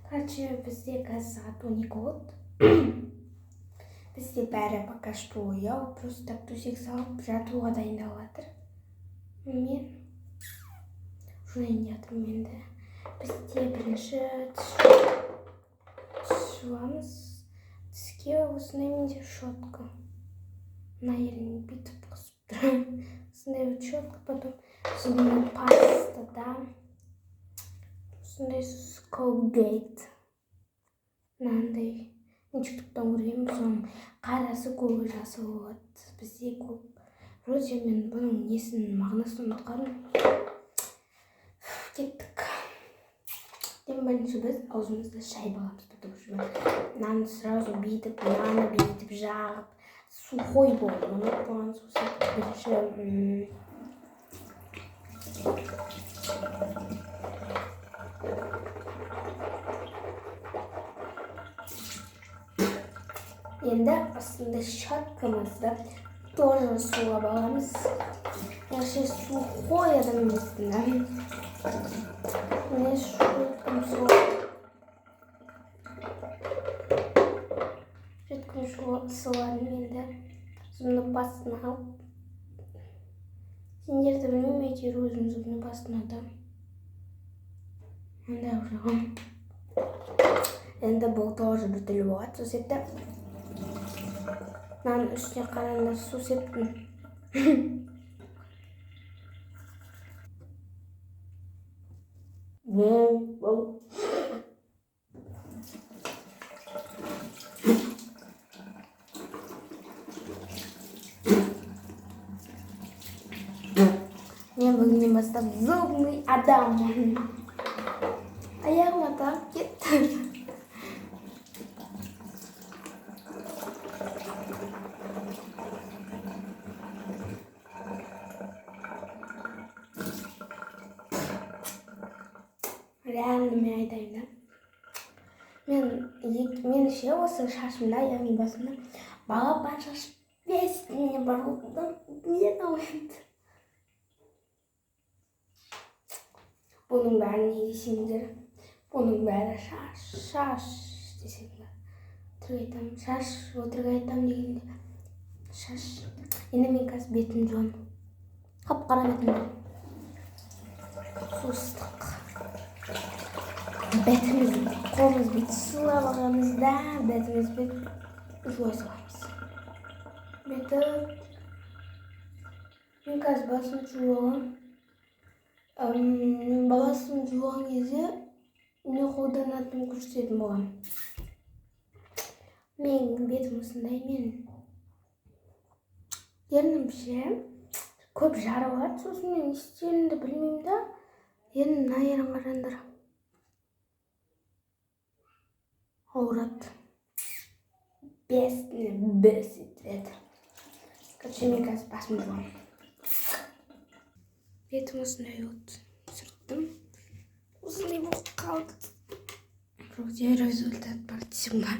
Короче, бізде қазір сағат 12 болды. Бізде бәрі пока что ояу, просто так төсек салып жатуға дайындалып жатыр. Мен жуайын жатырмын енді. Бізде бірінші тіс жуамыз. Тіске осындай менде щетка. Мына жеріне бүйтіп қысып тұрамын. Осындай вот щетка, потом зубная паста, да. Осындай Colgate. Мынандай. Мен тиктоктан көргенмін, соның қарасы көбі жасыл болады. Бізде көп. Вроде мен бұның несін мағынасын ұмытқанмын. Кеттік. Ең бірінші біз аузымызды шайып аламыз, потому что мынаны сразу бүйтіп, мынаны бүйтіп жағып, сухой болды. Ұмытып қойған сосын бірінші енді астында щеткамызды тоже суға баламыз. Вообще сухой адам емеспін, да? Міне щеткам суладым енді. Зубный пастаны алып. Сендерді білмеймін, әйтеуір өзім зубный пастаны атам. Анда жағам. Енді бұл тоже бүтілі болады, су септі. Мынаның үстіне қараңдар, су септім. Мен бүгіннен бастап зубный адаммын. Аяғыма тағып кетті. Реально мен айтайын да. Мен ше осы шашымда, яғни басымда бала бар шаш бесіне бар болды. Мен ауырды. Бұның бәрі не десеңдер? Бұның бәрі шаш десеңдер. Өтірік айтам, шаш, өтірік айтам дегенде. Шаш. Енді мен қазір бетім жуамын. Қап-қара бетімді. Сустық. Бетімізді, қолымыз бүйтіп сылап алғанбыз да, бетіміз бүйтіп жуа саламыз. Бүйтіп. Мен қазір басын жуамын. Баласын жуған кезде не қолданатынын көрсететін болған. Мен бетім осындай, мен ернімше көп жарылады, сосын мен істерімді білмеймін да, ернім мына жерін қараңдар. Ауырады. Бес етеді. Короче, мен қазір басым жуамын. Бетім осындай болды. Сүрттім. Осындай болып қалды. Вроде результат бар десем ба.